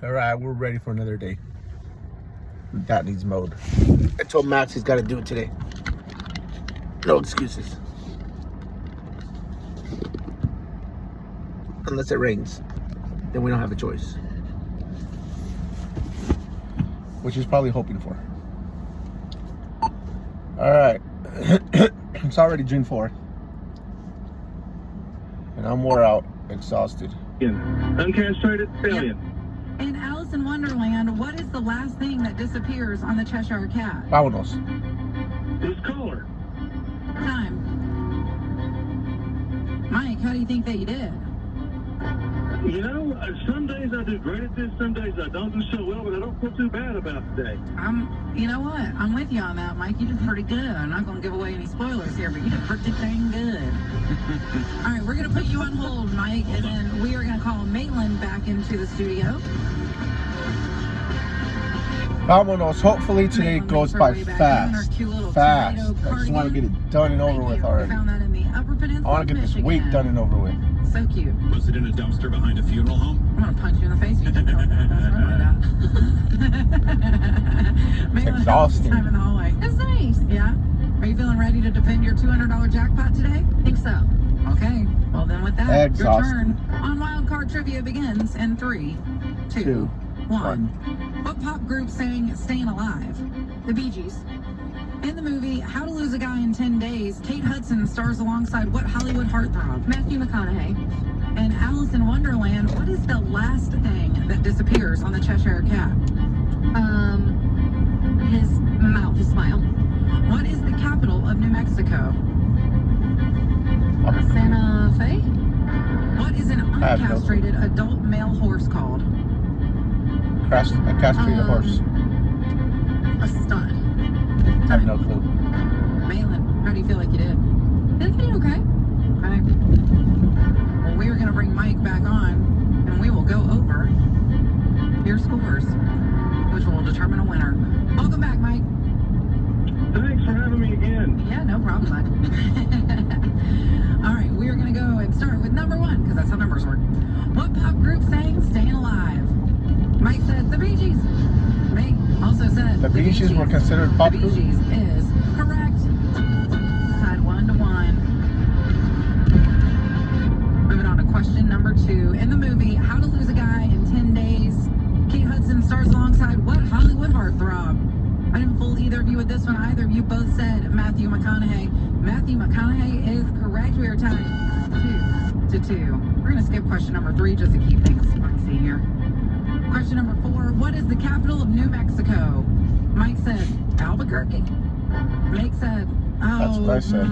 All right, we're ready for another day. That needs mowed. I told Max he's got to do it today. No excuses. Unless it rains, then we don't have a choice. Which he's probably hoping for. All right. It's already June 4th. And I'm wore out, exhausted. Uncastrated stallion. In Alice in Wonderland, what is the last thing that disappears on the Cheshire Cat? Vámonos. His collar. Time. Mike, how do you think that you did? You know, some days I do great at this, some days I don't do so well, but I don't feel too bad about today. You know what? I'm with you on that, Mike. You did pretty good. I'm not going to give away any spoilers here, but you did pretty dang good. All right, we're going to put you on hold, Mike, and then we are going to call Maitland back into the studio. Vámonos. Hopefully today Maitland goes makes her by way back in fast. her cute little Fast. tomato I just want to cardigan. get it done and over Thank with you. already. Found that in the Upper Peninsula I want to get this week done and over with. So cute. Was it in a dumpster behind a funeral home? I'm going to punch you in the face if you keep talking about that. It's exhausting. Time in the hallway. That's nice. Yeah? Are you feeling ready to defend your $200 jackpot today? Think so. Okay. Well, then with that, Exhausting. your turn on Wild Card Trivia begins in 3, 2, 1. What pop group sang Staying Alive? The Bee Gees. In the movie How to Lose a Guy in 10 Days, Kate Hudson stars alongside what Hollywood heartthrob? Matthew McConaughey. In Alice in Wonderland, what is the last thing that disappears on the Cheshire Cat? His mouth, his smile. What is the capital of New Mexico? Santa Fe? What is an have no clue. uncastrated adult male horse called? A castrated horse. A stud. I have no clue. Maitland, how do you feel like you did? Did I do okay? Okay. Well, we are going to bring Mike back on, and we will go over your scores, which will determine a winner. Welcome back, Mike. Thanks for having me again. Yeah, no problem, bud. All right, we are going to go and start with number 1, because that's how numbers work. What pop group sang Staying Alive? Mike said the Bee Gees. May also said The Bee Gees were considered pop The Bee group? Gees is correct. Tied 1-1. Moving on to question number 2. In the movie How to Lose a Guy in 10 Days, Kate Hudson stars alongside what Hollywood heartthrob? I didn't fool either of you with this one. Either of you both said Matthew McConaughey. Matthew McConaughey is correct. We are tied 2-2. We're going to skip question number 3 just to keep things spicy here. Question number 4. What is the capital of New Mexico? Mike said Albuquerque. Mike said, That's what I said.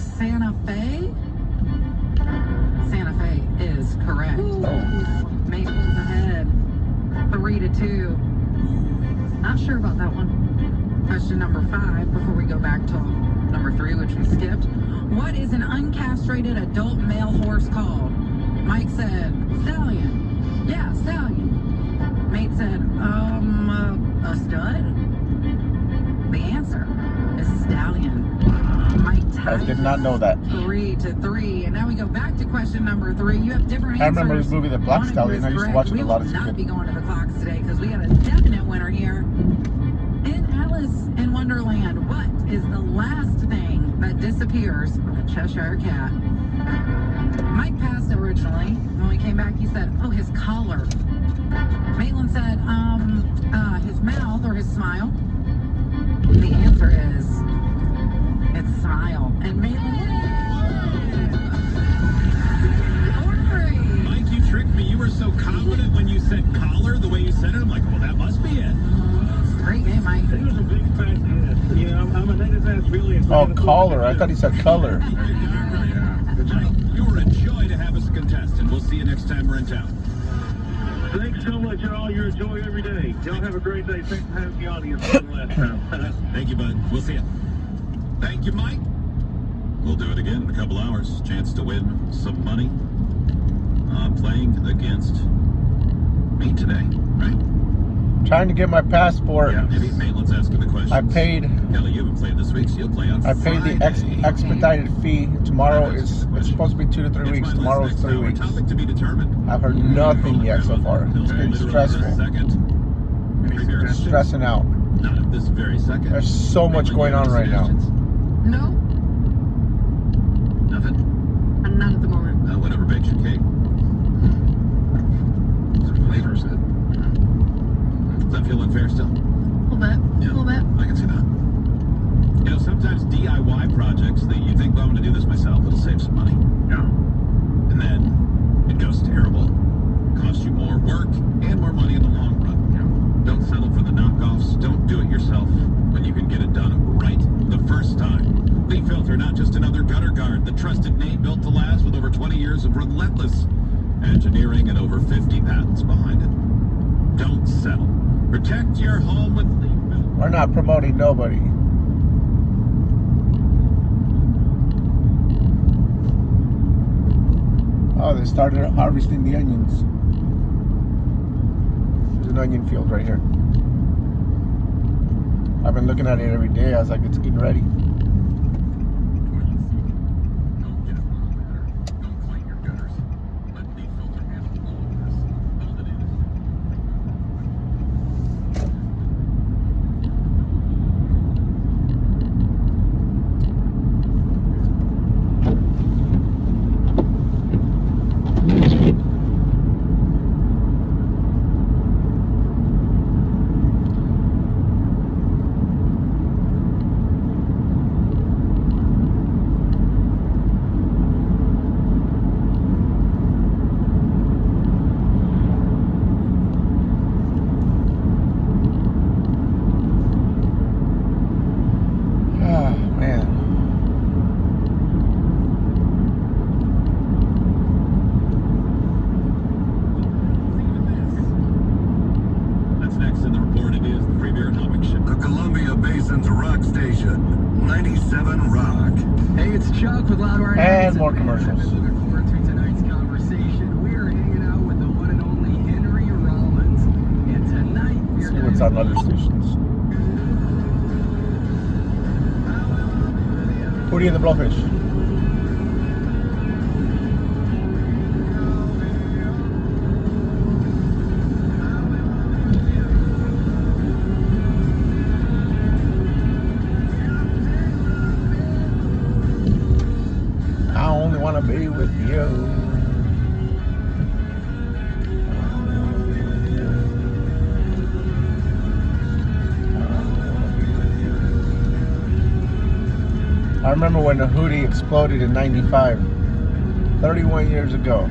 Santa Fe? Santa Fe is correct. Oh. Mike pulls ahead 3-2. Not sure about that one. Question number 5 before we go back to number 3, which we skipped. What is an uncastrated adult male horse called? Mike said stallion. Yeah, stallion. Mate said, a stud? The answer is stallion. Mike I tied did not know that. 3-3. And now we go back to question number 3. You have different I answers. remember this movie, The Black One of you Stallion. is I used to correct. watch it a lot We as will a not kid. be going to the clocks today because we got a definite winner here. In Alice in Wonderland, what is the last thing that disappears on the Cheshire Cat? Mike passed originally. When we came back, he said, oh, his collar. Maitland said, his mouth or his smile. The answer is, it's smile. And Maitland. Mike, you tricked me. You were so confident when you said collar, the way you said it. I'm like, well, that must be it. Great game, Mike. He was a big fat kid. You know, I'm a native ass really. Oh, collar. I thought he said color. There you go. Mike, you were a joy to have as a contestant. We'll see you next time we're in town. Thanks so much, y'all. You're a joy every day. Y'all have a great day. Thanks for having the audience for the last time. Thank you, bud. We'll see you. Thank you, Mike. We'll do it again in a couple hours. Chance to win some money. Playing against me today, right? Trying to get my passport. Yeah, maybe Maitland's asking the questions. I paid Kelly, you haven't played this week, so you'll play on I paid the Friday. expedited fee. Tomorrow is it's supposed to be 2 to 3 weeks. Tomorrow is 3 weeks. Topic to be determined. I've heard nothing yet so far. It's been stressful. Second. Stressing out. Not at this very second. There's so much going on right now. No, Nothing? not at the moment. Whatever bakes your cake. Some flavors it. Does that feel unfair still? A little bit. Yeah, A little bit. I can see that. You know, sometimes DIY projects that you think, well, I'm going to do this myself, it'll save some money. Yeah. And then it goes terrible. Costs you more work and more money in the long run. Don't settle for the knockoffs. Don't do it yourself when you can get it done right the first time. Leaf Filter, not just another gutter guard. The trusted name built to last with over 20 years of relentless engineering and over 50 patents behind it. Don't settle. Protect your home with Leaf Filter. We're not promoting nobody. Oh, they started harvesting the onions. There's an onion field right here. I've been looking at it every day. I was like, it's getting ready. Don't get it wrong there. Don't clean your gutters. Let Leaf Filter handle all of this. Build it in. Ah, man. That's next in the report. It is the Free Beer and Humming Show. The Columbia Basin's rock station, 97 Rock. Hey, it's Chuck with Loudwire. And more commercials. I've been looking forward to tonight's conversation. We are hanging out with the one and only Henry Rollins. And tonight, we are See what's on other stations. Hootie and the Blowfish. I only want to be with you. I remember when the Hootie exploded in '95, 31 years ago.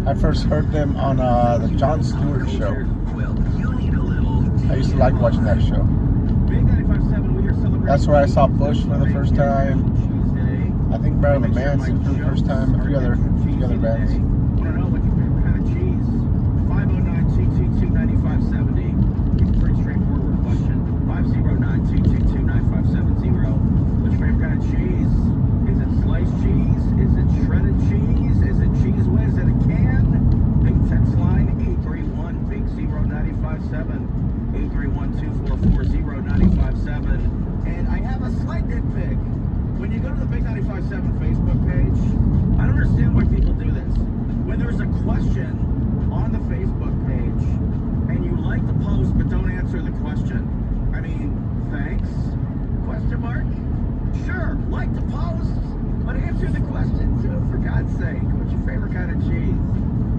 I first heard them on the Jon Stewart show. Well, you need a little. I used to like watching that show. Big 95.7, we are celebrating. That's where I saw Bush for the first time. Tuesday. I think Marilyn Manson for the first time. A few other bands. Want to know what your favorite kind of cheese? 509-222-9570. It's a pretty straightforward question. 509-222-9570. What's your favorite kind of cheese? Is it sliced cheese? Is it shredded cheese? Is it Cheese Whiz in a can? Big text line 831 Big 0957 831-244-0957. And I have a slight nitpick. When you go to the Big 95.7 Facebook page, I don't understand why people do this. When there's a question on the Facebook page and you like the post but don't answer the question, I mean, thanks? Question mark? Sure, like the post, but answer the question too, for God's sake. What's your favorite kind of cheese?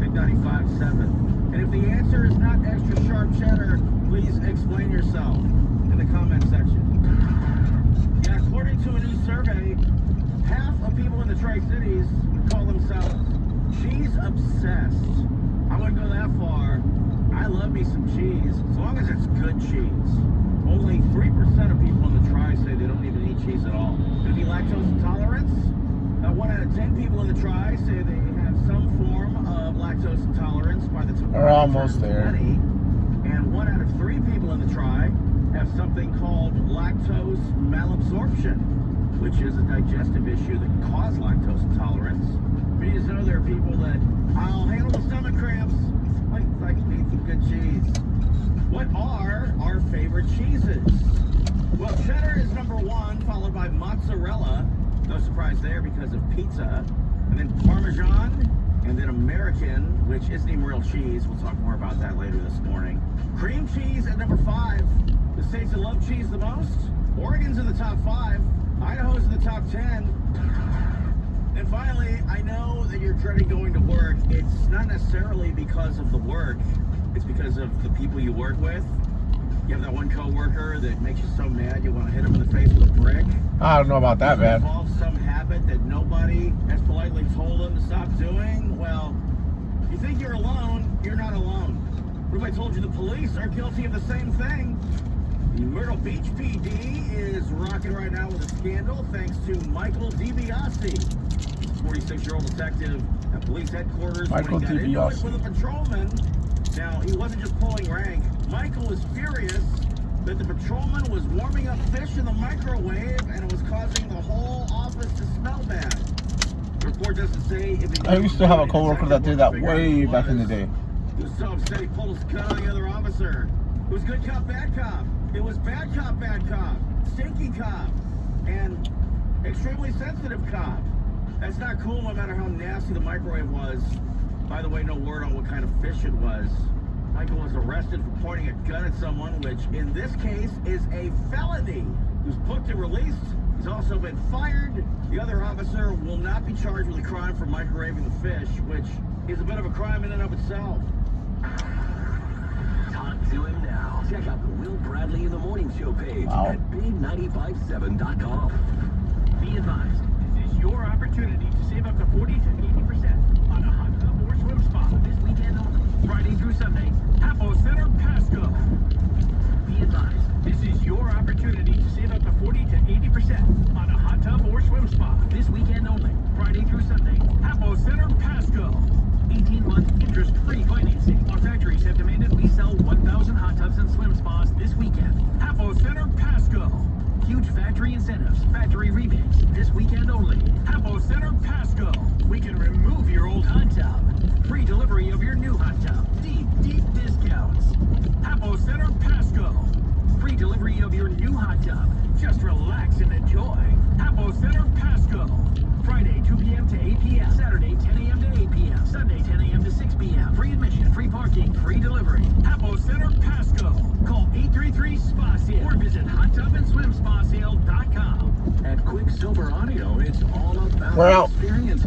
Big 95.7. And if the answer is not extra sharp cheddar, please explain yourself in the comment section. Yeah, according to a new survey, half of people in the Tri-Cities call themselves cheese obsessed. I wouldn't go that far. I love me some cheese, as long as it's good cheese. Only 3% of people in the Tri say they don't even eat cheese at all. Could it be lactose intolerance? 1 out of 10 people in the Tri say they have some form of lactose intolerance by the time We're almost there. 20. And 1 out of 3 people in the Tri have something called lactose malabsorption, which is a digestive issue that can cause lactose intolerance. We just know there are people that, I'll handle the stomach cramps. Like, I can eat some good cheese. What what are our favorite cheeses? Well, cheddar is number one, followed by mozzarella. No surprise there because of pizza. And then Parmesan, and then American, which isn't even real cheese. We'll talk more about that later this morning. Cream cheese at number 5. The states that love cheese the most. Oregon's in the top 5. Idaho's in the top 10. And finally, I know that you're dreading going to work. It's not necessarily because of the work. It's because of the people you work with. You have that one coworker that makes you so mad you want to hit him in the face with a brick. I don't know about that, man. Involves some habit that nobody has politely told him to stop doing. Well, you think you're alone, you're not alone. What if I told you the police are guilty of the same thing? The Myrtle Beach PD is rocking right now with a scandal thanks to Michael DiBiase, 46-year-old detective at police headquarters. Michael when he got into DiBiase. it with a patrolman. Now, he wasn't just pulling rank. Michael was furious that the patrolman was warming up fish in the microwave and it was causing the whole office to smell bad. The report doesn't say if he... I used to have a coworker that did that way back in the day. He was so upset he pulled his gun on the other officer. It was good cop, bad cop. It was bad cop, stinky cop, and extremely sensitive cop. That's not cool no matter how nasty the microwave was. By the way, no word on what kind of fish it was. Michael was arrested for pointing a gun at someone, which in this case is a felony. He was booked and released. He's also been fired. The other officer will not be charged with a crime for microwaving the fish, which is a bit of a crime in and of itself. Talk to him now. Check out the Will Bradley in the Morning Show page at big957.com. Be advised, this is your opportunity to save up to 40 to 80% on a hot tub or swim spa this weekend only. Friday through Sunday, Apple Center Pasco. Be advised, this is your opportunity to save up to 40 to 80% on a hot tub or swim spa this weekend only. Friday through Sunday, Apple Center Pasco. 18-month interest-free financing. Our factories have demanded we sell 1,000 hot tubs and swim spas this weekend. Apple Center Pasco. Huge factory incentives, factory rebates this weekend only. Apple Center Pasco. We can remove your old hot tub. Free delivery of your new hot tub. Deep discounts. Apple Center Pasco. Free delivery of your new hot tub. Just relax and enjoy. Apple Center Pasco. Friday, 2 p.m. to 8 p.m. Saturday, 10 a.m. to 8 p.m. Sunday, 10 a.m. to 6 p.m. Free admission, free parking, free delivery. Apple Center Pasco. Call 833-SPA-SALE or visit hottubandSwimSpaSale.com. At Quicksilver Audio, it's all about We're out. experience.